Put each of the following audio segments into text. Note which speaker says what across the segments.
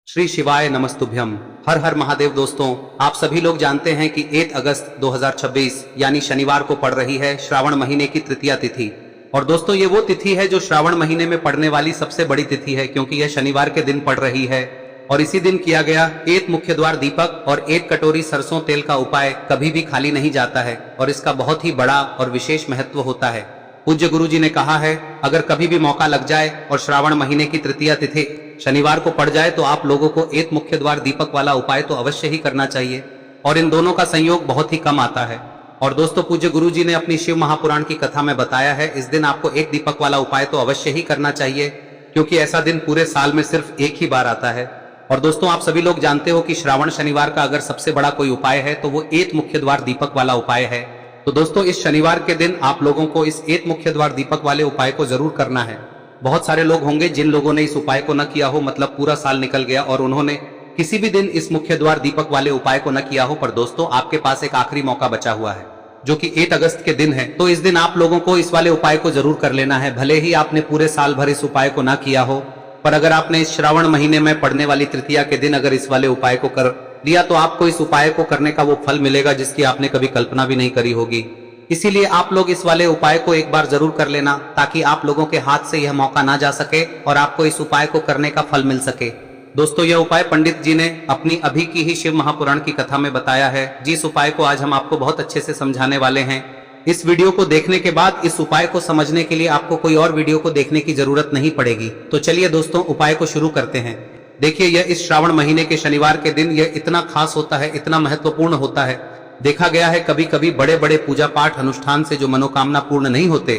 Speaker 1: श्री शिवाय नमस्तुभ्यम। हर हर महादेव। दोस्तों, आप सभी लोग जानते हैं कि 1 अगस्त 2026 यानी शनिवार को पड़ रही है श्रावण महीने की तृतीया तिथि। और दोस्तों, ये वो तिथि है जो श्रावण महीने में पड़ने वाली सबसे बड़ी तिथि है, क्योंकि यह शनिवार के दिन पड़ रही है। और इसी दिन किया गया 1 मुख्य द्वार दीपक और 1 कटोरी सरसों तेल का उपाय कभी भी खाली नहीं जाता है और इसका बहुत ही बड़ा और विशेष महत्व होता है। पूज्य गुरु जी ने कहा है, अगर कभी भी मौका लग जाए और श्रावण महीने की तृतीया तिथि शनिवार को पड़ जाए तो आप लोगों को 1 मुख्य द्वार दीपक वाला उपाय तो अवश्य ही करना चाहिए। और इन दोनों का संयोग बहुत ही कम आता है। और दोस्तों, पूज्य गुरु जी ने अपनी शिव महापुराण की कथा में बताया है, इस दिन आपको 1 दीपक वाला उपाय तो अवश्य ही करना चाहिए, क्योंकि ऐसा दिन पूरे साल में सिर्फ एक ही बार आता है। और दोस्तों, आप सभी लोग जानते हो कि श्रावण शनिवार का अगर सबसे बड़ा कोई उपाय है तो वो 1 मुख्य द्वार दीपक वाला उपाय है। तो दोस्तों, इस शनिवार के दिन आप लोगों को इस 1 मुख्य द्वार दीपक वाले उपाय को जरूर करना है। बहुत सारे लोग होंगे जिन लोगों ने इस उपाय को न किया हो, मतलब पूरा साल निकल गया और उन्होंने किसी भी दिन इस मुख्य द्वार दीपक वाले उपाय को न किया हो। पर दोस्तों, आपके पास एक आखिरी मौका बचा हुआ है, जो कि 1 अगस्त के दिन है। तो इस दिन आप लोगों को इस वाले उपाय को जरूर कर लेना है। भले ही आपने पूरे साल भर इस उपाय को ना किया हो, पर अगर आपने इस श्रावण महीने में पड़ने वाली तृतीया के दिन अगर इस वाले उपाय को कर लिया तो आपको इस उपाय को करने का वो फल मिलेगा जिसकी आपने कभी कल्पना भी नहीं करी होगी। इसीलिए आप लोग इस वाले उपाय को एक बार जरूर कर लेना, ताकि आप लोगों के हाथ से यह मौका ना जा सके और आपको इस उपाय को करने का फल मिल सके। दोस्तों, यह उपाय पंडित जी ने अपनी अभी की ही शिव महापुराण की कथा में बताया है, जिस उपाय को आज हम आपको बहुत अच्छे से समझाने वाले हैं। इस वीडियो को देखने के बाद इस उपाय को समझने के लिए आपको कोई और वीडियो को देखने की जरूरत नहीं पड़ेगी। तो चलिए दोस्तों, उपाय को शुरू करते हैं। देखिए, यह इस श्रावण महीने के शनिवार के दिन यह इतना खास होता है, इतना महत्वपूर्ण होता है। देखा गया है कभी कभी बड़े बड़े पूजा पाठ अनुष्ठान से जो मनोकामना पूर्ण नहीं होते,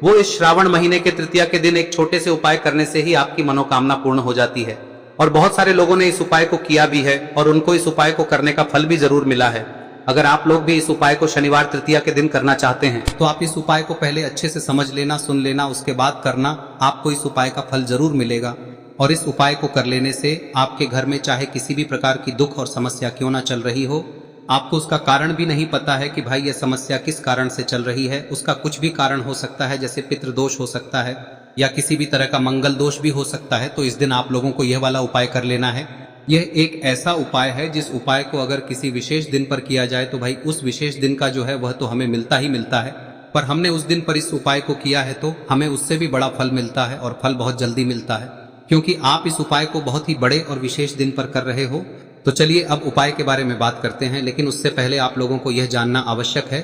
Speaker 1: वो इस श्रावण महीने के तृतीया के दिन एक छोटे से उपाय करने से ही आपकी मनोकामना पूर्ण हो जाती है। और बहुत सारे लोगों ने इस उपाय को किया भी है और उनको इस उपाय को करने का फल भी जरूर मिला है। अगर आप लोग भी इस उपाय को शनिवार तृतीया के दिन करना चाहते हैं तो आप इस उपाय को पहले अच्छे से समझ लेना, सुन लेना, उसके बाद करना। आपको इस उपाय का फल जरूर मिलेगा। और इस उपाय को कर लेने से आपके घर में चाहे किसी भी प्रकार की दुख और समस्या क्यों ना चल रही हो, आपको उसका कारण भी नहीं पता है कि भाई यह समस्या किस कारण से चल रही है, उसका कुछ भी कारण हो सकता है, जैसे पितृदोष हो सकता है या किसी भी तरह का मंगल दोष भी हो सकता है। तो इस दिन आप लोगों को यह वाला उपाय कर लेना है। यह एक ऐसा उपाय है जिस उपाय को अगर किसी विशेष दिन पर किया जाए तो भाई उस विशेष दिन का जो है वह तो हमें मिलता ही मिलता है, पर हमने उस दिन पर इस उपाय को किया है तो हमें उससे भी बड़ा फल मिलता है और फल बहुत जल्दी मिलता है, क्योंकि आप इस उपाय को बहुत ही बड़े और विशेष दिन पर कर रहे हो। तो चलिए अब उपाय के बारे में बात करते हैं, लेकिन उससे पहले आप लोगों को यह जानना आवश्यक है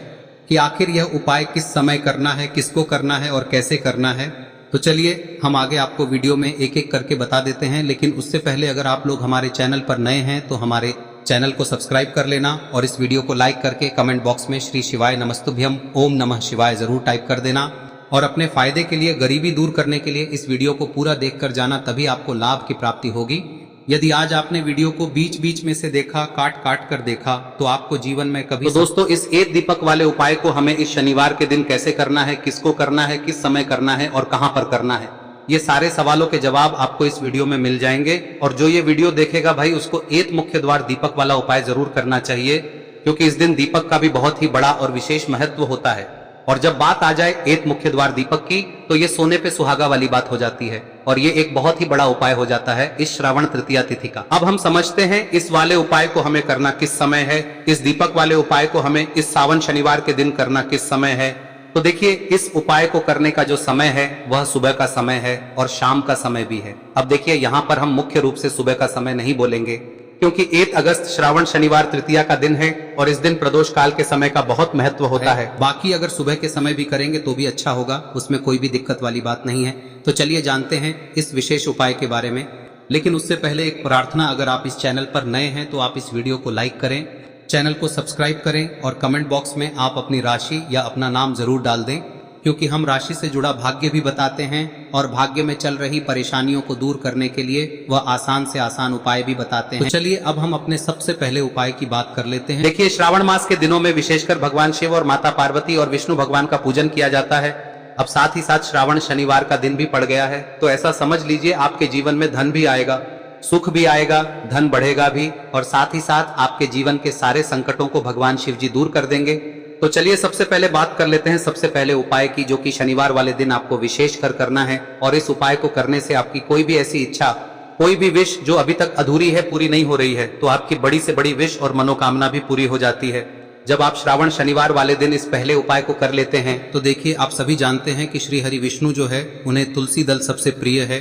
Speaker 1: कि आखिर यह उपाय किस समय करना है, किसको करना है और कैसे करना है। तो चलिए हम आगे आपको वीडियो में एक एक करके बता देते हैं, लेकिन उससे पहले अगर आप लोग हमारे चैनल पर नए हैं तो हमारे चैनल को सब्सक्राइब कर लेना और इस वीडियो को लाइक करके कमेंट बॉक्स में श्री शिवाय नमस्तुभ्यम ओम नमः शिवाय जरूर टाइप कर देना। और अपने फायदे के लिए, गरीबी दूर करने के लिए इस वीडियो को पूरा देख कर जाना, तभी आपको लाभ की प्राप्ति होगी। यदि आज आपने वीडियो को बीच बीच में से देखा, काट काट कर देखा, तो आपको जीवन में कभी। तो दोस्तों, इस 1 दीपक वाले उपाय को हमें इस शनिवार के दिन कैसे करना है, किसको करना है, किस समय करना है और कहां पर करना है, ये सारे सवालों के जवाब आपको इस वीडियो में मिल जाएंगे। और जो ये वीडियो देखेगा भाई, उसको 1 मुख्य द्वार दीपक वाला उपाय जरूर करना चाहिए, क्योंकि इस दिन दीपक का भी बहुत ही बड़ा और विशेष महत्व होता है। और जब बात आ जाए 1 मुख्य द्वार दीपक की, तो ये सोने पे सुहागा वाली बात हो जाती है और ये एक बहुत ही बड़ा उपाय हो जाता है इस श्रावण तृतीया तिथि का। अब हम समझते हैं इस वाले उपाय को हमें करना किस समय है, इस दीपक वाले उपाय को हमें इस सावन शनिवार के दिन करना किस समय है। तो देखिए, इस उपाय को करने का जो समय है वह सुबह का समय है और शाम का समय भी है। अब देखिए, यहाँ पर हम मुख्य रूप से सुबह का समय नहीं बोलेंगे, क्योंकि 1 अगस्त श्रावण शनिवार तृतीया का दिन है और इस दिन प्रदोष काल के समय का बहुत महत्व होता है। बाकी अगर सुबह के समय भी करेंगे तो भी अच्छा होगा, उसमें कोई भी दिक्कत वाली बात नहीं है। तो चलिए जानते हैं इस विशेष उपाय के बारे में। लेकिन उससे पहले एक प्रार्थना, अगर आप इस चैनल पर नए हैं तो आप इस वीडियो को लाइक करें, चैनल को सब्सक्राइब करें और कमेंट बॉक्स में आप अपनी राशि या अपना नाम जरूर डाल दें, क्योंकि हम राशि से जुड़ा भाग्य भी बताते हैं और भाग्य में चल रही परेशानियों को दूर करने के लिए वह आसान से आसान उपाय भी बताते हैं। तो चलिए अब हम अपने सबसे पहले उपाय की बात कर लेते हैं। देखिए, श्रावण मास के दिनों में विशेषकर भगवान शिव और माता पार्वती और विष्णु भगवान का पूजन किया जाता है। अब साथ ही साथ श्रावण शनिवार का दिन भी पड़ गया है, तो ऐसा समझ लीजिए आपके जीवन में धन भी आएगा, सुख भी आएगा, धन बढ़ेगा भी, और साथ ही साथ आपके जीवन के सारे संकटों को भगवान शिव जी दूर कर देंगे। तो चलिए सबसे पहले बात कर लेते हैं सबसे पहले उपाय की, जो कि शनिवार वाले दिन आपको विशेष कर करना है। और इस उपाय को करने से आपकी कोई भी ऐसी इच्छा कोई भी विश जो अभी तक अधूरी है, पूरी नहीं हो रही है, तो आपकी बड़ी से बड़ी विश और मनोकामना भी पूरी हो जाती है जब आप श्रावण शनिवार वाले दिन इस पहले उपाय को कर लेते हैं। तो देखिए, आप सभी जानते हैं कि श्री हरि विष्णु जो है उन्हें तुलसी दल सबसे प्रिय है।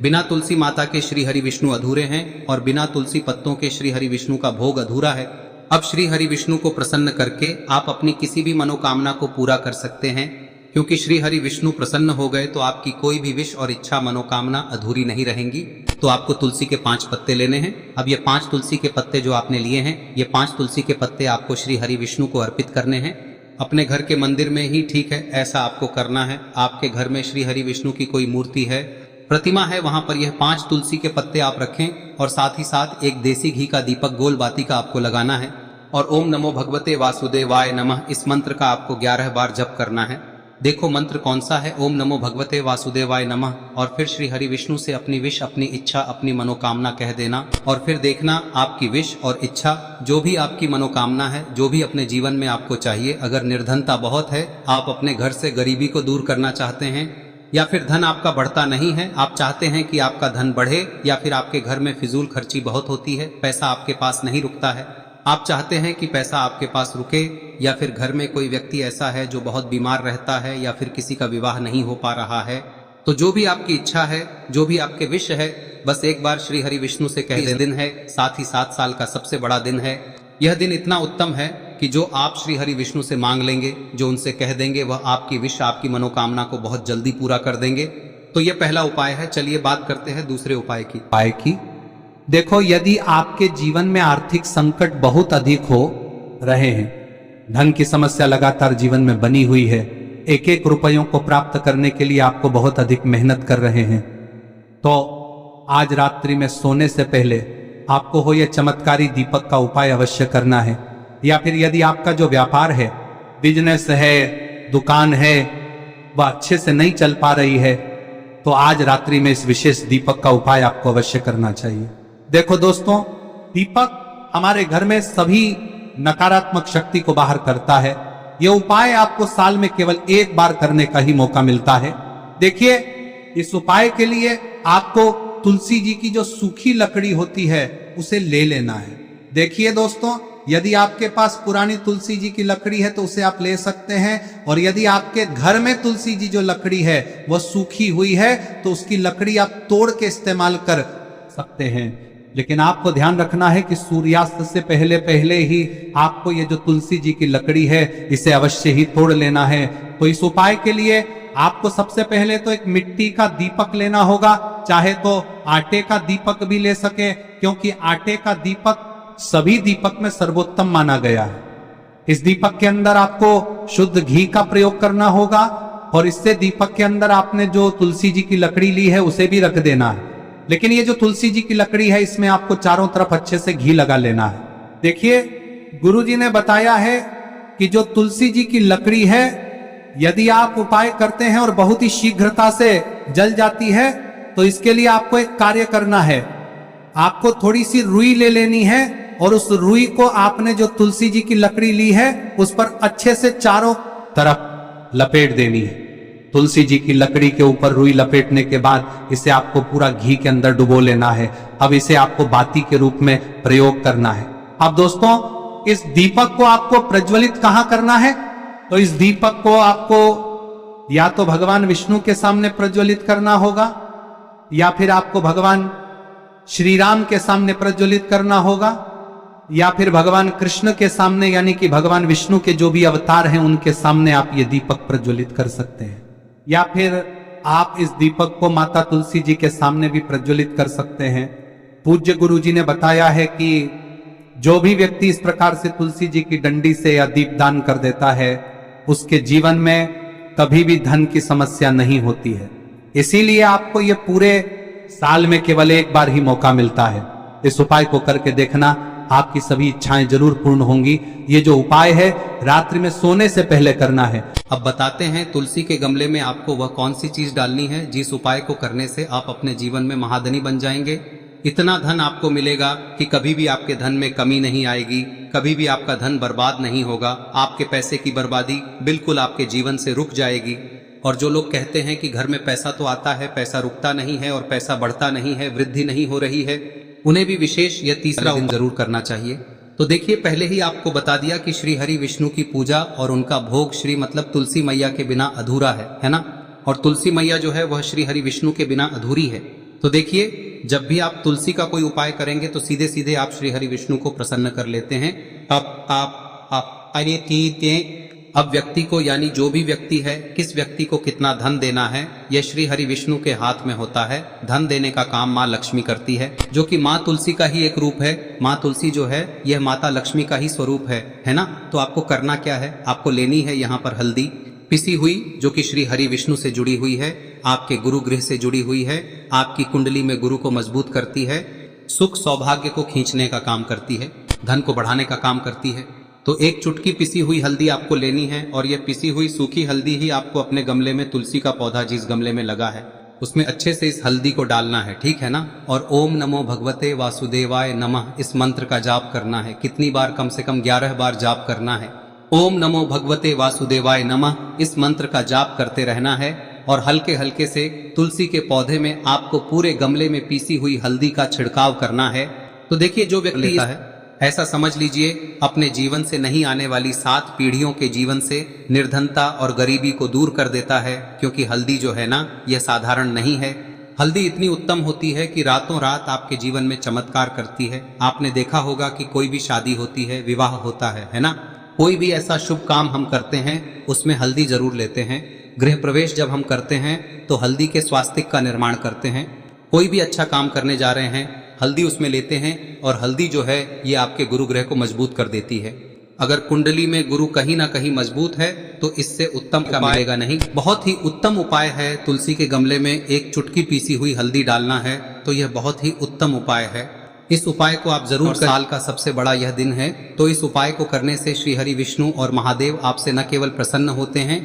Speaker 1: बिना तुलसी माता के श्री हरि विष्णु अधूरे हैं और बिना तुलसी पत्तों के श्री हरि विष्णु का भोग अधूरा है। अब श्री हरि विष्णु को प्रसन्न करके आप अपनी किसी भी मनोकामना को पूरा कर सकते हैं, क्योंकि श्री हरि विष्णु प्रसन्न हो गए तो आपकी कोई भी विश और इच्छा मनोकामना अधूरी नहीं रहेंगी। तो आपको तुलसी के 5 पत्ते लेने हैं। अब ये 5 तुलसी के पत्ते जो आपने लिए हैं, ये 5 तुलसी के पत्ते आपको श्री हरि विष्णु को अर्पित करने हैं। अपने घर के मंदिर में ही ठीक है, ऐसा आपको करना है। आपके घर में श्री हरि विष्णु की कोई मूर्ति है, प्रतिमा है, वहां पर यह 5 तुलसी के पत्ते आप रखें और साथ ही साथ एक देसी घी का दीपक गोल बाती का आपको लगाना है और ओम नमो भगवते वासुदेवाय नमः इस मंत्र का आपको 11 बार जप करना है। देखो मंत्र कौन सा है, ओम नमो भगवते वासुदेवाय नमः, और फिर श्री हरि विष्णु से अपनी विश, अपनी इच्छा, अपनी मनोकामना कह देना और फिर देखना आपकी विश और इच्छा, जो भी आपकी मनोकामना है, जो भी अपने जीवन में आपको चाहिए। अगर निर्धनता बहुत है, आप अपने घर से गरीबी को दूर करना चाहते हैं, या फिर धन आपका बढ़ता नहीं है, आप चाहते हैं कि आपका धन बढ़े, या फिर आपके घर में फिजूल खर्ची बहुत होती है, पैसा आपके पास नहीं रुकता है, आप चाहते हैं कि पैसा आपके पास रुके, या फिर घर में कोई व्यक्ति ऐसा है जो बहुत बीमार रहता है, या फिर किसी का विवाह नहीं हो पा रहा है, तो जो भी आपकी इच्छा है, जो भी आपके विश है, बस एक बार श्री हरि विष्णु से कह दें। दिन है, साथ ही 7 साल का सबसे बड़ा दिन है। यह दिन इतना उत्तम है कि जो आप श्री हरि विष्णु से मांग लेंगे, जो उनसे कह देंगे, वह आपकी विश, आपकी मनोकामना को बहुत जल्दी पूरा कर देंगे। तो यह पहला उपाय है। चलिए बात करते हैं दूसरे उपाय की।
Speaker 2: देखो, यदि आपके जीवन में आर्थिक संकट बहुत अधिक हो रहे हैं, धन की समस्या लगातार जीवन में बनी हुई है, एक एक रुपयों को प्राप्त करने के लिए आपको बहुत अधिक मेहनत कर रहे हैं, तो आज रात्रि में सोने से पहले आपको हो यह चमत्कारी दीपक का उपाय अवश्य करना है। या फिर यदि आपका जो व्यापार है, बिजनेस है, दुकान है, वह अच्छे से नहीं चल पा रही है, तो आज रात्रि में इस विशेष दीपक का उपाय आपको अवश्य करना चाहिए। देखो दोस्तों, दीपक हमारे घर में सभी नकारात्मक शक्ति को बाहर करता है। यह उपाय आपको साल में केवल 1 बार करने का ही मौका मिलता है। देखिए, इस उपाय के लिए आपको तुलसी जी की जो सूखी लकड़ी होती है उसे ले लेना है। देखिए दोस्तों, यदि आपके पास पुरानी तुलसी जी की लकड़ी है तो उसे आप ले सकते हैं, और यदि आपके घर में तुलसी जी जो लकड़ी है वह सूखी हुई है तो उसकी लकड़ी आप तोड़ के इस्तेमाल कर सकते हैं। लेकिन आपको ध्यान रखना है कि सूर्यास्त से पहले पहले ही आपको ये जो तुलसी जी की लकड़ी है इसे अवश्य ही तोड़ लेना है। तो इस उपाय के लिए आपको सबसे पहले तो एक मिट्टी का दीपक लेना होगा, चाहे तो आटे का दीपक भी ले सके, क्योंकि आटे का दीपक सभी दीपक में सर्वोत्तम माना गया है। इस दीपक के अंदर आपको शुद्ध घी का प्रयोग करना होगा, और इससे दीपक के अंदर आपने जो तुलसी जी की लकड़ी ली है उसे भी रख देना है। लेकिन ये जो तुलसी जी की लकड़ी है, इसमें आपको चारों तरफ अच्छे से घी लगा लेना है। देखिए, गुरुजी ने बताया है कि जो तुलसी जी की लकड़ी है, यदि आप उपाय करते हैं और बहुत ही शीघ्रता से जल जाती है, तो इसके लिए आपको एक कार्य करना है। आपको थोड़ी सी रुई ले लेनी है और उस रुई को आपने जो तुलसी जी की लकड़ी ली है उस पर अच्छे से चारों तरफ लपेट देनी है। तुलसी जी की लकड़ी के ऊपर रुई लपेटने के बाद इसे आपको पूरा घी के अंदर डुबो लेना है। अब इसे आपको बाती के रूप में प्रयोग करना है। अब दोस्तों, इस दीपक को आपको प्रज्वलित कहां करना है? तो इस दीपक को आपको या तो भगवान विष्णु के सामने प्रज्वलित करना होगा, या फिर आपको भगवान श्री राम के सामने प्रज्वलित करना होगा, या फिर भगवान कृष्ण के सामने, यानी कि भगवान विष्णु के जो भी अवतार हैं उनके सामने आप ये दीपक प्रज्वलित कर सकते हैं। या फिर आप इस दीपक को माता तुलसी जी के सामने भी प्रज्वलित कर सकते हैं। पूज्य गुरु जी ने बताया है कि जो भी व्यक्ति इस प्रकार से तुलसी जी की डंडी से या दीपदान कर देता है, उसके जीवन में कभी भी धन की समस्या नहीं होती है। इसीलिए आपको ये पूरे साल में केवल 1 बार ही मौका मिलता है। इस उपाय को करके देखना, आपकी सभी इच्छाएं जरूर पूर्ण होंगी। ये जो उपाय है रात्रि में सोने से पहले करना है।
Speaker 1: अब बताते हैं तुलसी के गमले में आपको वह कौन सी चीज डालनी है जिस उपाय को करने से आप अपने जीवन में महाधनी बन जाएंगे। इतना धन आपको मिलेगा कि कभी भी आपके धन में कमी नहीं आएगी, कभी भी आपका धन बर्बाद नहीं होगा। आपके पैसे की बर्बादी बिल्कुल आपके जीवन से रुक जाएगी। और जो लोग कहते हैं कि घर में पैसा तो आता है, पैसा रुकता नहीं है और पैसा बढ़ता नहीं है, वृद्धि नहीं हो रही है, उन्हें भी विशेष यह तीसरा दिन जरूर करना चाहिए। तो देखिए, पहले ही आपको बता दिया कि श्री हरि विष्णु की पूजा और उनका भोग श्री मतलब तुलसी मैया के बिना अधूरा है ना। और तुलसी मैया जो है वह श्री हरि विष्णु के बिना अधूरी है। तो देखिए, जब भी आप तुलसी का कोई उपाय करेंगे तो सीधे सीधे आप श्री हरि विष्णु को प्रसन्न कर लेते हैं। अब व्यक्ति को, यानी जो भी व्यक्ति है, किस व्यक्ति को कितना धन देना है, यह श्री हरि विष्णु के हाथ में होता है। धन देने का काम माँ लक्ष्मी करती है, जो कि माँ तुलसी का ही एक रूप है। माँ तुलसी जो है यह माता लक्ष्मी का ही स्वरूप है ना। तो आपको करना क्या है, आपको लेनी है यहाँ पर हल्दी पिसी हुई, जो कि श्री हरि विष्णु से जुड़ी हुई है, आपके गुरु गृह से जुड़ी हुई है, आपकी कुंडली में गुरु को मजबूत करती है, सुख सौभाग्य को खींचने का काम करती है, धन को बढ़ाने का काम करती है। तो एक चुटकी पिसी हुई हल्दी आपको लेनी है और यह पिसी हुई सूखी हल्दी ही आपको अपने गमले में, तुलसी का पौधा जिस गमले में लगा है उसमें अच्छे से इस हल्दी को डालना है, ठीक है ना। और ओम नमो भगवते वासुदेवाय नमः इस मंत्र का जाप करना है। कितनी बार? कम से कम 11 बार जाप करना है। ओम नमो भगवते वासुदेवाय नमः इस मंत्र का जाप करते रहना है और हल्के हल्के से तुलसी के पौधे में आपको पूरे गमले में पीसी हुई हल्दी का छिड़काव करना है। तो देखिए, जो व्यक्ति लेता है, ऐसा समझ लीजिए अपने जीवन से नहीं आने वाली 7 पीढ़ियों के जीवन से निर्धनता और गरीबी को दूर कर देता है। क्योंकि हल्दी जो है ना, यह साधारण नहीं है। हल्दी इतनी उत्तम होती है कि रातों रात आपके जीवन में चमत्कार करती है। आपने देखा होगा कि कोई भी शादी होती है, विवाह होता है ना, कोई भी ऐसा शुभ काम हम करते हैं उसमें हल्दी जरूर लेते हैं। गृह प्रवेश जब हम करते हैं तो हल्दी के स्वास्तिक का निर्माण करते हैं। कोई भी अच्छा काम करने जा रहे हैं, हल्दी उसमें लेते हैं और हल्दी जो है ये आपके गुरु ग्रह को मजबूत कर देती है। अगर कुंडली में गुरु कहीं ना कहीं मजबूत है तो इससे उत्तम का मिलेगा नहीं। बहुत ही उत्तम उपाय है, तुलसी के गमले में एक चुटकी पीसी हुई हल्दी डालना है, तो यह बहुत ही उत्तम उपाय है। इस उपाय को आप जरूर, साल का सबसे बड़ा यह दिन है, तो इस उपाय को करने से श्री हरि विष्णु और महादेव आपसे न केवल प्रसन्न होते हैं,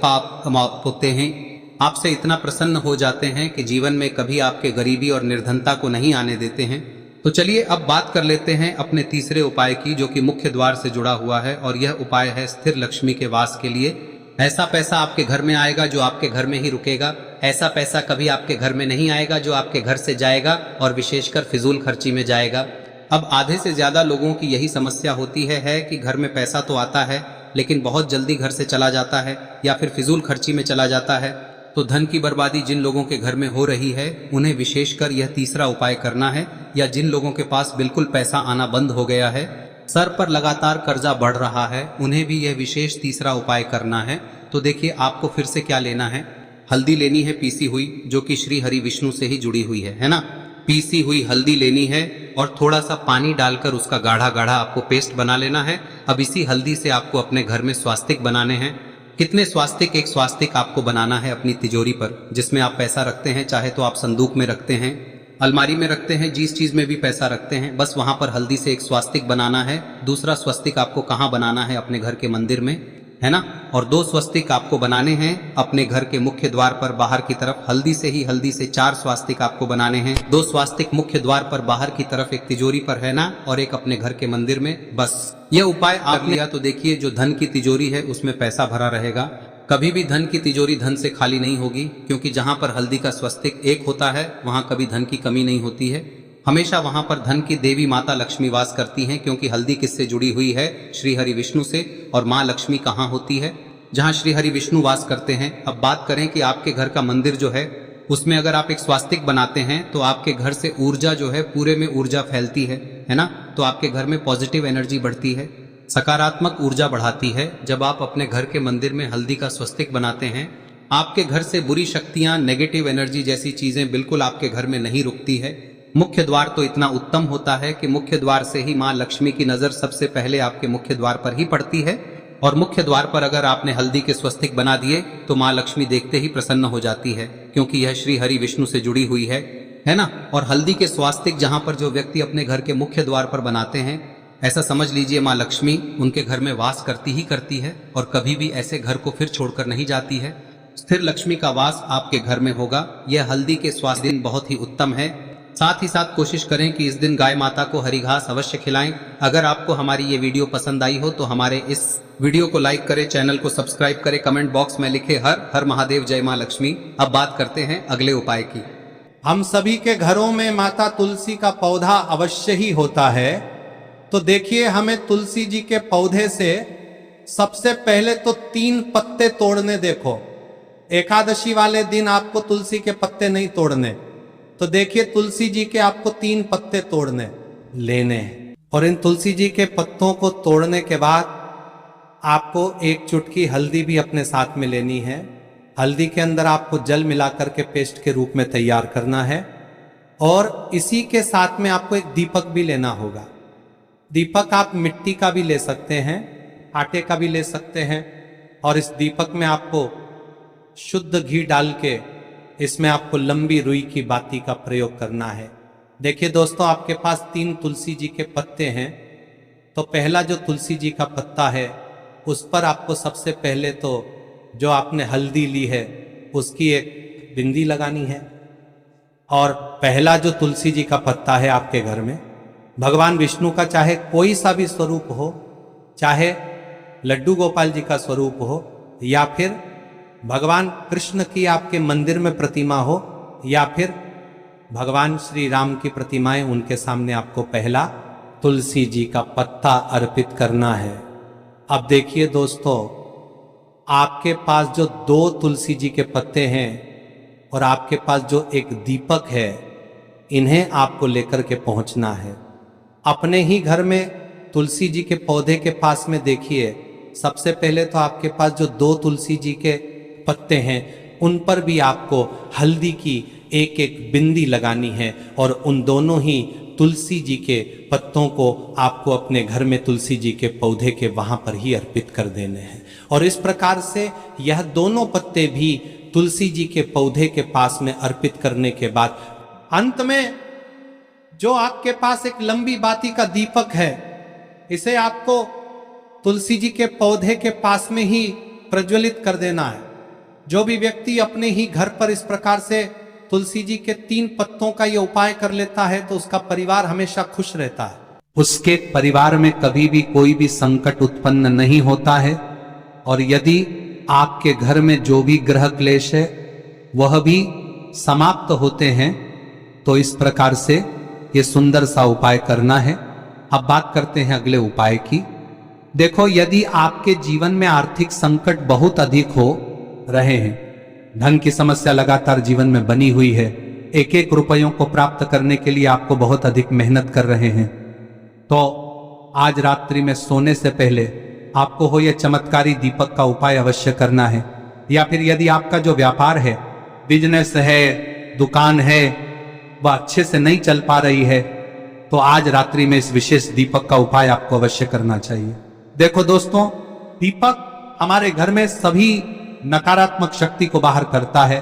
Speaker 1: पाप होते हैं, आपसे इतना प्रसन्न हो जाते हैं कि जीवन में कभी आपके गरीबी और निर्धनता को नहीं आने देते हैं। तो चलिए अब बात कर लेते हैं अपने तीसरे उपाय की, जो कि मुख्य द्वार से जुड़ा हुआ है। और यह उपाय है स्थिर लक्ष्मी के वास के लिए। ऐसा पैसा आपके घर में आएगा जो आपके घर में ही रुकेगा। ऐसा पैसा कभी आपके घर में नहीं आएगा जो आपके घर से जाएगा और विशेषकर फिजूल खर्ची में जाएगा। अब आधे से ज्यादा लोगों की यही समस्या होती है कि घर में पैसा तो आता है लेकिन बहुत जल्दी घर से चला जाता है या फिर फिजूल खर्ची में चला जाता है। तो धन की बर्बादी जिन लोगों के घर में हो रही है उन्हें विशेषकर यह तीसरा उपाय करना है। या जिन लोगों के पास बिल्कुल पैसा आना बंद हो गया है, सर पर लगातार कर्जा बढ़ रहा है, उन्हें भी यह विशेष तीसरा उपाय करना है। तो देखिए, आपको फिर से क्या लेना है, हल्दी लेनी है पीसी हुई, जो कि श्री हरि विष्णु से ही जुड़ी हुई है ना। पीसी हुई हल्दी लेनी है और थोड़ा सा पानी डालकर उसका गाढ़ा गाढ़ा आपको पेस्ट बना लेना है। अब इसी हल्दी से आपको अपने घर में स्वास्तिक बनाने हैं। कितने स्वास्तिक? एक स्वास्तिक आपको बनाना है अपनी तिजोरी पर, जिसमें आप पैसा रखते हैं। चाहे तो आप संदूक में रखते हैं, अलमारी में रखते हैं, जिस चीज में भी पैसा रखते हैं, बस वहां पर हल्दी से एक स्वास्तिक बनाना है। दूसरा स्वस्तिक आपको कहाँ बनाना है? अपने घर के मंदिर में, है ना। और 2 स्वस्तिक आपको बनाने हैं अपने घर के मुख्य द्वार पर बाहर की तरफ। हल्दी से 4 स्वास्तिक आपको बनाने हैं। 2 स्वास्तिक मुख्य द्वार पर बाहर की तरफ, एक तिजोरी पर, है ना, और एक अपने घर के मंदिर में। बस यह उपाय आप लिया तो देखिए, जो धन की तिजोरी है उसमें पैसा भरा रहेगा। कभी भी धन की तिजोरी धन से खाली नहीं होगी, क्योंकि जहां पर हल्दी का स्वस्तिक एक होता है वहां कभी धन की कमी नहीं होती है। हमेशा वहां पर धन की देवी माता लक्ष्मी वास करती हैं, क्योंकि हल्दी किससे जुड़ी हुई है? श्री हरि विष्णु से। और माँ लक्ष्मी कहाँ होती है? जहाँ श्री हरि विष्णु वास करते हैं। अब बात करें कि आपके घर का मंदिर जो है उसमें अगर आप एक स्वास्तिक बनाते हैं तो आपके घर से ऊर्जा जो है, पूरे में ऊर्जा फैलती है ना। तो आपके घर में पॉजिटिव एनर्जी बढ़ती है, सकारात्मक ऊर्जा बढ़ाती है। जब आप अपने घर के मंदिर में हल्दी का स्वस्तिक बनाते हैं, आपके घर से बुरी शक्तियां, नेगेटिव एनर्जी जैसी चीजें बिल्कुल आपके घर में नहीं रुकती है। मुख्य द्वार तो इतना उत्तम होता है कि मुख्य द्वार से ही माँ लक्ष्मी की नजर सबसे पहले आपके मुख्य द्वार पर ही पड़ती है। और मुख्य द्वार पर अगर आपने हल्दी के स्वस्तिक बना दिए तो माँ लक्ष्मी देखते ही प्रसन्न हो जाती है, क्योंकि यह श्री हरि विष्णु से जुड़ी हुई है ना। और हल्दी के स्वास्तिक जहां पर जो व्यक्ति अपने घर के मुख्य द्वार पर बनाते हैं, ऐसा समझ लीजिए माँ लक्ष्मी उनके घर में वास करती ही करती है और कभी भी ऐसे घर को फिर छोड़कर नहीं जाती है। स्थिर लक्ष्मी का वास आपके घर में होगा। यह हल्दी के स्वास्थ्य दिन बहुत ही उत्तम है। साथ ही साथ कोशिश करें कि इस दिन गाय माता को हरी घास अवश्य खिलाएं। अगर आपको हमारी ये वीडियो पसंद आई हो तो हमारे इस वीडियो को लाइक करें, चैनल को सब्सक्राइब करें, कमेंट बॉक्स में लिखे हर हर महादेव, जय मां लक्ष्मी। अब बात करते हैं अगले उपाय की।
Speaker 2: हम सभी के घरों में माता तुलसी का पौधा अवश्य ही होता है। तो देखिए, हमें तुलसी जी के पौधे से सबसे पहले तो 3 पत्ते तोड़ने। देखो, एकादशी वाले दिन आपको तुलसी के पत्ते नहीं तोड़ने। तो देखिए, तुलसी जी के आपको 3 पत्ते तोड़ने लेने हैं। और इन तुलसी जी के पत्तों को तोड़ने के बाद आपको 1 चुटकी हल्दी भी अपने साथ में लेनी है। हल्दी के अंदर आपको जल मिलाकर के पेस्ट के रूप में तैयार करना है। और इसी के साथ में आपको एक दीपक भी लेना होगा। दीपक आप मिट्टी का भी ले सकते हैं, आटे का भी ले सकते हैं। और इस दीपक में आपको शुद्ध घी डाल के इसमें आपको लंबी रुई की बाती का प्रयोग करना है। देखिए दोस्तों, आपके पास 3 तुलसी जी के पत्ते हैं। तो पहला जो तुलसी जी का पत्ता है उस पर आपको सबसे पहले तो जो आपने हल्दी ली है उसकी एक बिंदी लगानी है। और पहला जो तुलसी जी का पत्ता है आपके घर में, भगवान विष्णु का चाहे कोई सा भी स्वरूप हो, चाहे लड्डू गोपाल जी का स्वरूप हो, या फिर भगवान कृष्ण की आपके मंदिर में प्रतिमा हो, या फिर भगवान श्री राम की प्रतिमाएं, उनके सामने आपको पहला तुलसी जी का पत्ता अर्पित करना है। अब देखिए दोस्तों, आपके पास जो 2 तुलसी जी के पत्ते हैं और आपके पास जो एक दीपक है, इन्हें आपको लेकर के पहुंचना है। अपने ही घर में तुलसी जी के पौधे के पास में देखिए, सबसे पहले तो आपके पास जो 2 तुलसी जी के पत्ते हैं उन पर भी आपको हल्दी की एक एक बिंदी लगानी है। और उन दोनों ही तुलसी जी के पत्तों को आपको अपने घर में तुलसी जी के पौधे के वहां पर ही अर्पित कर देने हैं। और इस प्रकार से यह दोनों पत्ते भी तुलसी जी के पौधे के पास में अर्पित करने के बाद अंत में जो आपके पास एक लंबी बाती का दीपक है, इसे आपको तुलसी जी के पौधे के पास में ही प्रज्वलित कर देना है। जो भी व्यक्ति अपने ही घर पर इस प्रकार से तुलसी जी के 3 पत्तों का ये उपाय कर लेता है तो उसका परिवार हमेशा खुश रहता है। उसके परिवार में कभी भी कोई भी संकट उत्पन्न नहीं होता है। और यदि आपके घर में जो भी ग्रह क्लेश है वह भी समाप्त होते हैं। तो इस प्रकार से ये सुंदर सा उपाय करना है। अब बात करते हैं अगले उपाय की। देखो, यदि आपके जीवन में आर्थिक संकट बहुत अधिक हो रहे हैं, धन की समस्या लगातार जीवन में बनी हुई है, एक एक रुपयों को प्राप्त करने के लिए आपको बहुत अधिक मेहनत कर रहे हैं, तो आज रात्रि में सोने से पहले आपको हो यह चमत्कारी दीपक का उपाय अवश्य करना है। या फिर यदि आपका जो व्यापार है, बिजनेस है, दुकान है, वह अच्छे से नहीं चल पा रही है, तो आज रात्रि में इस विशेष दीपक का उपाय आपको अवश्य करना चाहिए। देखो दोस्तों, दीपक हमारे घर में सभी नकारात्मक शक्ति को बाहर करता है।